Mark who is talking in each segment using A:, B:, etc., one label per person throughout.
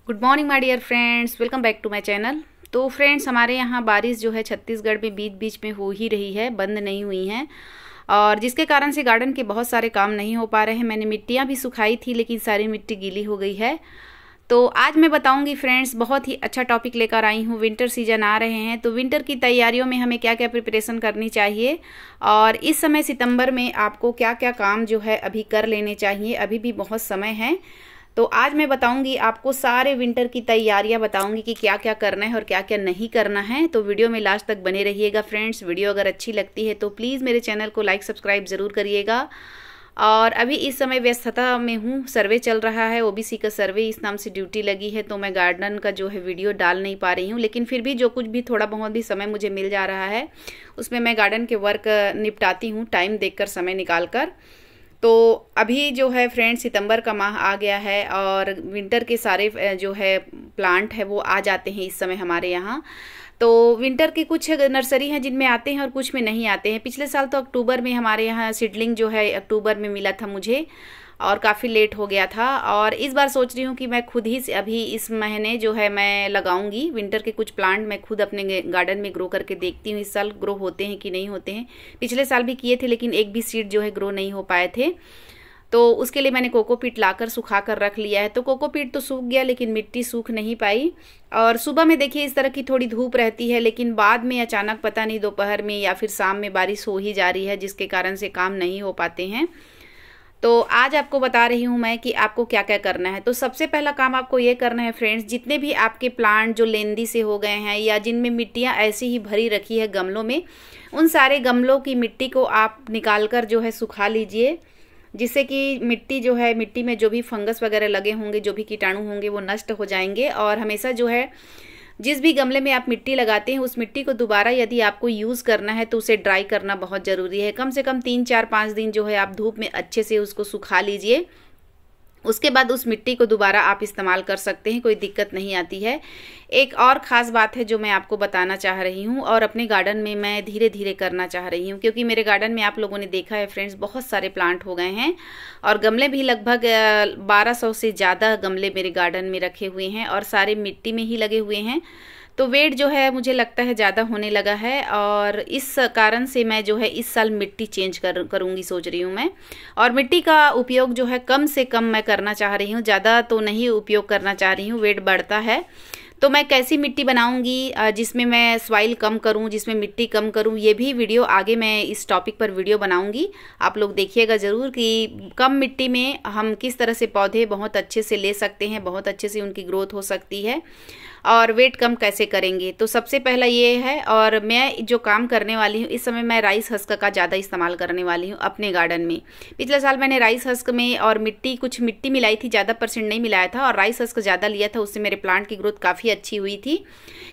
A: Good morning my dear friends, welcome back to my channel. तो friends, हमारे यहाँ बारिश जो है छत्तीसगढ़ में बीच बीच में हो ही रही है, बंद नहीं हुई हैं, और जिसके कारण से गार्डन के बहुत सारे काम नहीं हो पा रहे हैं। मैंने मिट्टियाँ भी सुखाई थी लेकिन सारी मिट्टी गीली हो गई है। तो आज मैं बताऊंगी फ्रेंड्स, बहुत ही अच्छा टॉपिक लेकर आई हूँ। विंटर सीजन आ रहे हैं तो विंटर की तैयारियों में हमें क्या क्या प्रिपरेशन करनी चाहिए, और इस समय सितंबर में आपको क्या क्या काम जो है अभी कर लेने चाहिए। अभी भी बहुत समय है, तो आज मैं बताऊंगी आपको सारे विंटर की तैयारियां बताऊंगी कि क्या क्या करना है और क्या क्या नहीं करना है। तो वीडियो में लास्ट तक बने रहिएगा फ्रेंड्स। वीडियो अगर अच्छी लगती है तो प्लीज़ मेरे चैनल को लाइक सब्सक्राइब ज़रूर करिएगा। और अभी इस समय व्यस्तता में हूँ, सर्वे चल रहा है, ओबीसी का सर्वे इस नाम से ड्यूटी लगी है, तो मैं गार्डन का जो है वीडियो डाल नहीं पा रही हूँ। लेकिन फिर भी जो कुछ भी थोड़ा बहुत भी समय मुझे मिल जा रहा है उसमें मैं गार्डन के वर्क निपटाती हूँ, टाइम देखकर, समय निकाल कर। तो अभी जो है फ्रेंड्स, सितंबर का माह आ गया है और विंटर के सारे जो है प्लांट है वो आ जाते हैं इस समय हमारे यहाँ। तो विंटर की कुछ नर्सरी हैं जिनमें आते हैं और कुछ में नहीं आते हैं। पिछले साल तो अक्टूबर में हमारे यहाँ सीडलिंग जो है अक्टूबर में मिला था मुझे, और काफ़ी लेट हो गया था। और इस बार सोच रही हूँ कि मैं खुद ही अभी इस महीने जो है मैं लगाऊंगी विंटर के कुछ प्लांट। मैं खुद अपने गार्डन में ग्रो करके देखती हूँ इस साल ग्रो होते हैं कि नहीं होते हैं। पिछले साल भी किए थे लेकिन एक भी सीड जो है ग्रो नहीं हो पाए थे। तो उसके लिए मैंने कोकोपीट लाकर सुखा कर रख लिया है। तो कोकोपीट तो सूख गया लेकिन मिट्टी सूख नहीं पाई। और सुबह में देखिए इस तरह की थोड़ी धूप रहती है, लेकिन बाद में अचानक पता नहीं दोपहर में या फिर शाम में बारिश हो ही जा रही है, जिसके कारण से काम नहीं हो पाते हैं। तो आज आपको बता रही हूँ मैं कि आपको क्या क्या करना है। तो सबसे पहला काम आपको ये करना है फ्रेंड्स, जितने भी आपके प्लांट जो लेंदी से हो गए हैं या जिनमें मिट्टियाँ ऐसी ही भरी रखी है गमलों में, उन सारे गमलों की मिट्टी को आप निकाल कर जो है सुखा लीजिए, जिससे कि मिट्टी जो है, मिट्टी में जो भी फंगस वगैरह लगे होंगे, जो भी कीटाणु होंगे वो नष्ट हो जाएंगे। और हमेशा जो है जिस भी गमले में आप मिट्टी लगाते हैं उस मिट्टी को दोबारा यदि आपको यूज़ करना है तो उसे ड्राई करना बहुत ज़रूरी है। कम से कम 3-4-5 दिन जो है आप धूप में अच्छे से उसको सुखा लीजिए। उसके बाद उस मिट्टी को दोबारा आप इस्तेमाल कर सकते हैं, कोई दिक्कत नहीं आती है। एक और ख़ास बात है जो मैं आपको बताना चाह रही हूँ, और अपने गार्डन में मैं धीरे धीरे करना चाह रही हूँ, क्योंकि मेरे गार्डन में आप लोगों ने देखा है फ्रेंड्स बहुत सारे प्लांट हो गए हैं और गमले भी लगभग 1200 से ज़्यादा गमले मेरे गार्डन में रखे हुए हैं और सारे मिट्टी में ही लगे हुए हैं। तो वेट जो है मुझे लगता है ज़्यादा होने लगा है, और इस कारण से मैं जो है इस साल मिट्टी चेंज करूँगी सोच रही हूँ मैं। और मिट्टी का उपयोग जो है कम से कम मैं करना चाह रही हूँ, ज़्यादा तो नहीं उपयोग करना चाह रही हूँ, वेट बढ़ता है। तो मैं कैसी मिट्टी बनाऊंगी जिसमें मैं सॉइल कम करूं, जिसमें मिट्टी कम करूं, ये भी वीडियो आगे मैं इस टॉपिक पर वीडियो बनाऊंगी। आप लोग देखिएगा ज़रूर कि कम मिट्टी में हम किस तरह से पौधे बहुत अच्छे से ले सकते हैं, बहुत अच्छे से उनकी ग्रोथ हो सकती है, और वेट कम कैसे करेंगे। तो सबसे पहला ये है। और मैं जो काम करने वाली हूँ इस समय, मैं राइस हस्क का ज़्यादा इस्तेमाल करने वाली हूँ अपने गार्डन में। पिछले साल मैंने राइस हस्क में और कुछ मिट्टी मिलाई थी, ज़्यादा परसेंट नहीं मिलाया था, और राइस हस्क ज़्यादा लिया था। उससे मेरे प्लांट की ग्रोथ काफ़ी अच्छी हुई थी,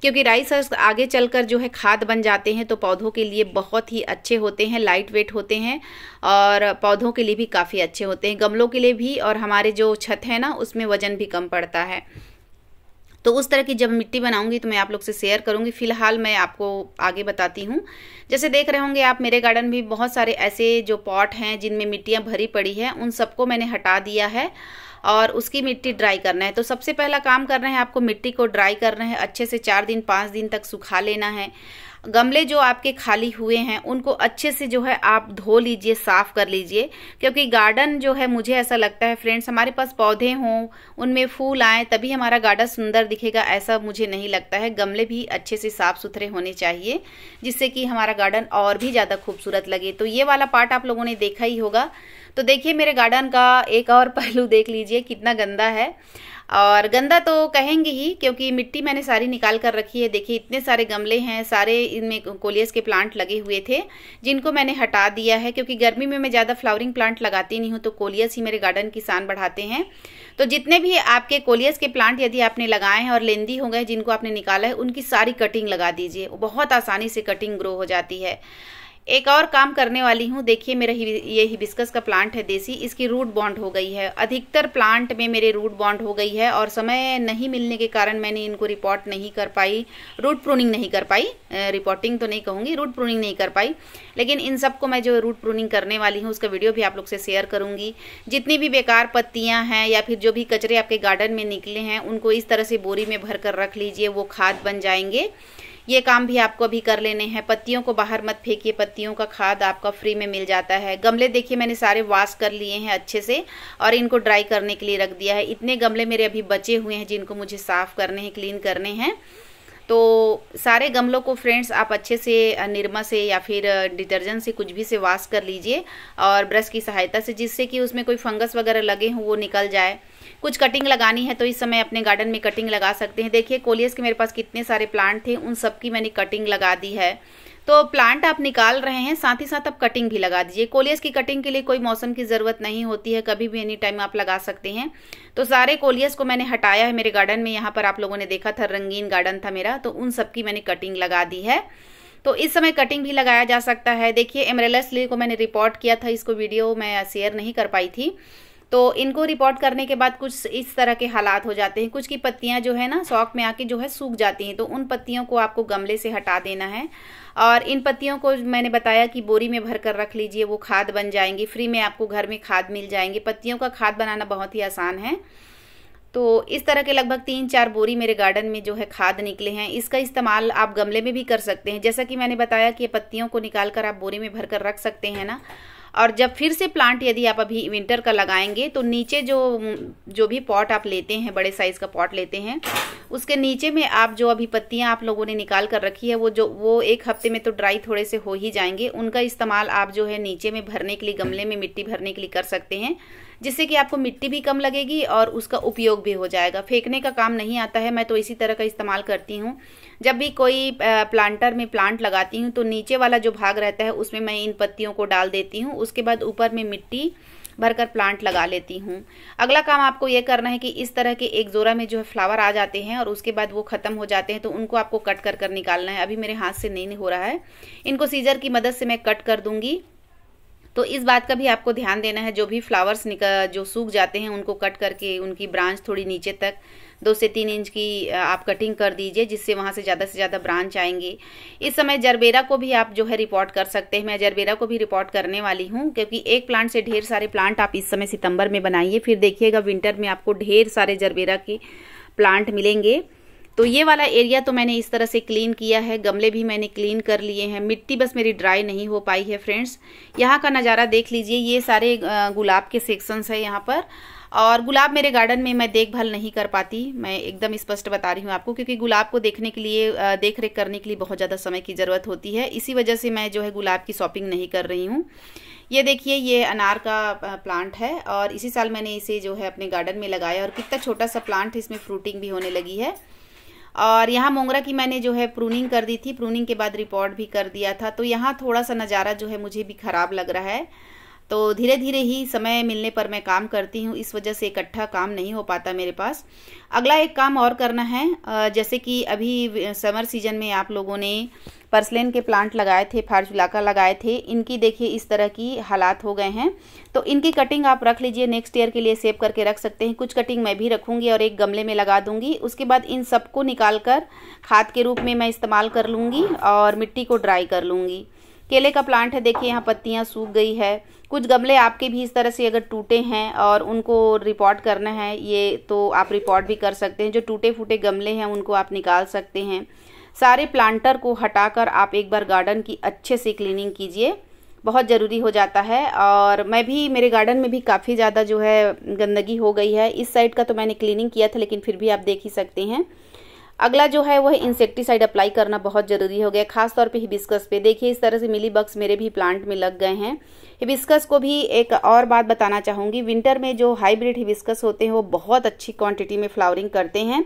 A: क्योंकि राइस हस्क आगे चलकर जो है खाद बन जाते हैं, तो पौधों के लिए बहुत ही अच्छे होते हैं, लाइट वेट होते हैं, और पौधों के लिए भी काफ़ी अच्छे होते हैं, गमलों के लिए भी, और हमारे जो छत है ना उसमें वजन भी कम पड़ता है। तो उस तरह की जब मिट्टी बनाऊंगी तो मैं आप लोग से शेयर करूंगी। फिलहाल मैं आपको आगे बताती हूँ। जैसे देख रहे होंगे आप, मेरे गार्डन में बहुत सारे ऐसे जो पॉट हैं जिनमें मिट्टियाँ भरी पड़ी हैं, उन सबको मैंने हटा दिया है और उसकी मिट्टी ड्राई करना है। तो सबसे पहला काम करना है आपको, मिट्टी को ड्राई करना है, अच्छे से 4-5 दिन तक सुखा लेना है। गमले जो आपके खाली हुए हैं उनको अच्छे से जो है आप धो लीजिए, साफ कर लीजिए, क्योंकि गार्डन जो है, मुझे ऐसा लगता है फ्रेंड्स, हमारे पास पौधे हों, उनमें फूल आए तभी हमारा गार्डन सुंदर दिखेगा, ऐसा मुझे नहीं लगता है। गमले भी अच्छे से साफ सुथरे होने चाहिए, जिससे कि हमारा गार्डन और भी ज़्यादा खूबसूरत लगे। तो ये वाला पार्ट आप लोगों ने देखा ही होगा। तो देखिए मेरे गार्डन का एक और पहलू देख लीजिए, कितना गंदा है। और गंदा तो कहेंगे ही, क्योंकि मिट्टी मैंने सारी निकाल कर रखी है। देखिए इतने सारे गमले हैं, सारे इनमें कोलियस के प्लांट लगे हुए थे, जिनको मैंने हटा दिया है, क्योंकि गर्मी में मैं ज़्यादा फ्लावरिंग प्लांट लगाती नहीं हूँ, तो कोलियस ही मेरे गार्डन की शान बढ़ाते हैं। तो जितने भी आपके कोलियस के प्लांट यदि आपने लगाए हैं और लेंदी हो गए जिनको आपने निकाला है, उनकी सारी कटिंग लगा दीजिए, बहुत आसानी से कटिंग ग्रो हो जाती है। एक और काम करने वाली हूँ। देखिए मेरा ये हिबिस्कस का प्लांट है देसी, इसकी रूट बॉन्ड हो गई है। अधिकतर प्लांट में मेरे रूट बॉन्ड हो गई है और समय नहीं मिलने के कारण मैंने इनको रिपोर्ट नहीं कर पाई, रूट प्रूनिंग नहीं कर पाई। रिपोर्टिंग तो नहीं कहूँगी, रूट प्रूनिंग नहीं कर पाई। लेकिन इन सबको मैं जो रूट प्रूनिंग करने वाली हूँ उसका वीडियो भी आप लोग से शेयर करूँगी। जितनी भी बेकार पत्तियाँ हैं या फिर जो भी कचरे आपके गार्डन में निकले हैं उनको इस तरह से बोरी में भर कर रख लीजिए, वो खाद बन जाएंगे। ये काम भी आपको अभी कर लेने हैं। पत्तियों को बाहर मत फेंकिए, पत्तियों का खाद आपका फ्री में मिल जाता है। गमले देखिए मैंने सारे वॉश कर लिए हैं अच्छे से और इनको ड्राई करने के लिए रख दिया है। इतने गमले मेरे अभी बचे हुए हैं जिनको मुझे साफ़ करने हैं, क्लीन करने हैं। तो सारे गमलों को फ्रेंड्स आप अच्छे से निरमा से या फिर डिटर्जेंट से कुछ भी से वॉश कर लीजिए और ब्रश की सहायता से, जिससे कि उसमें कोई फंगस वगैरह लगे हों वो निकल जाए। कुछ कटिंग लगानी है तो इस समय अपने गार्डन में कटिंग लगा सकते हैं। देखिए कोलियस के मेरे पास कितने सारे प्लांट थे, उन सब की मैंने कटिंग लगा दी है। तो प्लांट आप निकाल रहे हैं, साथ ही साथ आप कटिंग भी लगा दीजिए। कोलियस की कटिंग के लिए कोई मौसम की ज़रूरत नहीं होती है, कभी भी एनी टाइम आप लगा सकते हैं। तो सारे कोलियस को मैंने हटाया है मेरे गार्डन में। यहाँ पर आप लोगों ने देखा था रंगीन गार्डन था मेरा, तो उन सब की मैंने कटिंग लगा दी है। तो इस समय कटिंग भी लगाया जा सकता है। देखिए एमरेलस लिली को मैंने रिपोर्ट किया था, इसको वीडियो मैं शेयर नहीं कर पाई थी। तो इनको रिपोर्ट करने के बाद कुछ इस तरह के हालात हो जाते हैं। कुछ की पत्तियां जो है ना शौक में आके जो है सूख जाती हैं, तो उन पत्तियों को आपको गमले से हटा देना है। और इन पत्तियों को मैंने बताया कि बोरी में भर कर रख लीजिए, वो खाद बन जाएंगी। फ्री में आपको घर में खाद मिल जाएंगे। पत्तियों का खाद बनाना बहुत ही आसान है। तो इस तरह के लगभग 3-4 बोरी मेरे गार्डन में जो है खाद निकले हैं। इसका इस्तेमाल आप गमले में भी कर सकते हैं। जैसा कि मैंने बताया कि पत्तियों को निकाल कर आप बोरी में भर कर रख सकते हैं ना। और जब फिर से प्लांट यदि आप अभी विंटर का लगाएंगे तो नीचे जो भी पॉट आप लेते हैं, बड़े साइज का पॉट लेते हैं, उसके नीचे में आप जो अभी पत्तियां आप लोगों ने निकाल कर रखी है वो 1 हफ्ते में तो ड्राई थोड़े से हो ही जाएंगे। उनका इस्तेमाल आप जो है नीचे में भरने के लिए, गमले में मिट्टी भरने के लिए कर सकते हैं, जिससे कि आपको मिट्टी भी कम लगेगी और उसका उपयोग भी हो जाएगा। फेंकने का काम नहीं आता है। मैं तो इसी तरह का इस्तेमाल करती हूँ। जब भी कोई प्लांटर में प्लांट लगाती हूँ तो नीचे वाला जो भाग रहता है उसमें मैं इन पत्तियों को डाल देती हूँ। उसके बाद ऊपर में मिट्टी भरकर प्लांट लगा लेती हूँ। अगला काम आपको ये करना है कि इस तरह के एक जोड़ा में जो है फ्लावर आ जाते हैं और उसके बाद वो खत्म हो जाते हैं, तो उनको आपको कट कर कर निकालना है। अभी मेरे हाथ से नहीं हो रहा है, इनको सीजर की मदद से मैं कट कर दूंगी। तो इस बात का भी आपको ध्यान देना है, जो भी फ्लावर्स जो सूख जाते हैं उनको कट करके उनकी ब्रांच थोड़ी नीचे तक 2 से 3 इंच की आप कटिंग कर दीजिए, जिससे वहां से ज़्यादा ब्रांच आएंगे। इस समय जरबेरा को भी आप जो है रिपोर्ट कर सकते हैं। मैं जरबेरा को भी रिपोर्ट करने वाली हूं, क्योंकि एक प्लांट से ढेर सारे प्लांट आप इस समय सितंबर में बनाइए, फिर देखिएगा विंटर में आपको ढेर सारे जरबेरा के प्लांट मिलेंगे। तो ये वाला एरिया तो मैंने इस तरह से क्लीन किया है। गमले भी मैंने क्लीन कर लिए हैं। मिट्टी बस मेरी ड्राई नहीं हो पाई है फ्रेंड्स। यहाँ का नज़ारा देख लीजिए, ये सारे गुलाब के सेक्शंस है यहाँ पर। और गुलाब मेरे गार्डन में मैं देखभाल नहीं कर पाती, मैं एकदम स्पष्ट बता रही हूँ आपको, क्योंकि गुलाब को देखने के लिए, देख रेख करने के लिए बहुत ज़्यादा समय की ज़रूरत होती है। इसी वजह से मैं जो है गुलाब की शॉपिंग नहीं कर रही हूँ। ये देखिए, ये अनार का प्लांट है और इसी साल मैंने इसे जो है अपने गार्डन में लगाया और कितना छोटा सा प्लांट है, इसमें फ्रूटिंग भी होने लगी है। और यहाँ मोंगरा की मैंने जो है प्रूनिंग कर दी थी, प्रूनिंग के बाद रिपोर्ट भी कर दिया था। तो यहाँ थोड़ा सा नज़ारा जो है मुझे भी ख़राब लग रहा है। तो धीरे धीरे ही समय मिलने पर मैं काम करती हूँ, इस वजह से इकट्ठा काम नहीं हो पाता मेरे पास। अगला एक काम और करना है, जैसे कि अभी समर सीजन में आप लोगों ने पर्सलेन के प्लांट लगाए थे, फार्चुलाका लगाए थे, इनकी देखिए इस तरह की हालात हो गए हैं। तो इनकी कटिंग आप रख लीजिए, नेक्स्ट ईयर के लिए सेव करके रख सकते हैं। कुछ कटिंग मैं भी रखूंगी और एक गमले में लगा दूंगी। उसके बाद इन सबको निकाल कर खाद के रूप में मैं इस्तेमाल कर लूँगी और मिट्टी को ड्राई कर लूँगी। केले का प्लांट है, देखिए यहाँ पत्तियाँ सूख गई है। कुछ गमले आपके भी इस तरह से अगर टूटे हैं और उनको रिपोर्ट करना है, ये तो आप रिपोर्ट भी कर सकते हैं। जो टूटे फूटे गमले हैं उनको आप निकाल सकते हैं। सारे प्लांटर को हटाकर आप एक बार गार्डन की अच्छे से क्लीनिंग कीजिए, बहुत ज़रूरी हो जाता है। और मैं भी, मेरे गार्डन में भी काफ़ी ज़्यादा जो है गंदगी हो गई है। इस साइड का तो मैंने क्लीनिंग किया था, लेकिन फिर भी आप देख ही सकते हैं। अगला जो है वह इंसेक्टिसाइड अप्लाई करना बहुत ज़रूरी हो गया, खास तौर पे हिबिस्कस पे। देखिए इस तरह से मिली बग्स मेरे भी प्लांट में लग गए हैं। हिबिस्कस को भी एक और बात बताना चाहूँगी, विंटर में जो हाइब्रिड हिबिस्कस होते हैं वो बहुत अच्छी क्वांटिटी में फ्लावरिंग करते हैं।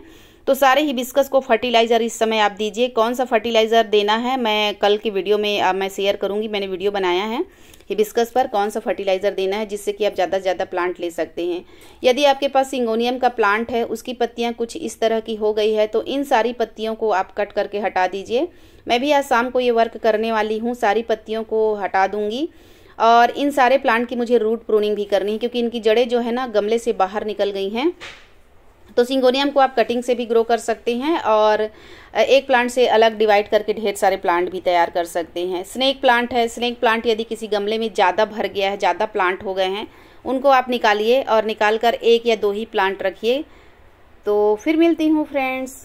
A: तो सारे हिबिस्कस को फर्टिलाइज़र इस समय आप दीजिए। कौन सा फर्टिलाइज़र देना है मैं कल की वीडियो में मैं शेयर करूँगी। मैंने वीडियो बनाया है हिबिस्कस पर कौन सा फर्टिलाइज़र देना है जिससे कि आप ज़्यादा से ज़्यादा प्लांट ले सकते हैं। यदि आपके पास सिंगोनियम का प्लांट है, उसकी पत्तियां कुछ इस तरह की हो गई है, तो इन सारी पत्तियों को आप कट करके हटा दीजिए। मैं भी आज शाम को ये वर्क करने वाली हूँ, सारी पत्तियों को हटा दूँगी। और इन सारे प्लांट की मुझे रूट प्रूनिंग भी करनी है क्योंकि इनकी जड़ें जो है ना गमले से बाहर निकल गई हैं। तो सिंगोनियम को आप कटिंग से भी ग्रो कर सकते हैं और एक प्लांट से अलग डिवाइड करके ढेर सारे प्लांट भी तैयार कर सकते हैं। स्नेक प्लांट है, स्नेक प्लांट यदि किसी गमले में ज़्यादा भर गया है, ज़्यादा प्लांट हो गए हैं, उनको आप निकालिए और निकाल कर 1 या 2 ही प्लांट रखिए। तो फिर मिलती हूँ फ्रेंड्स।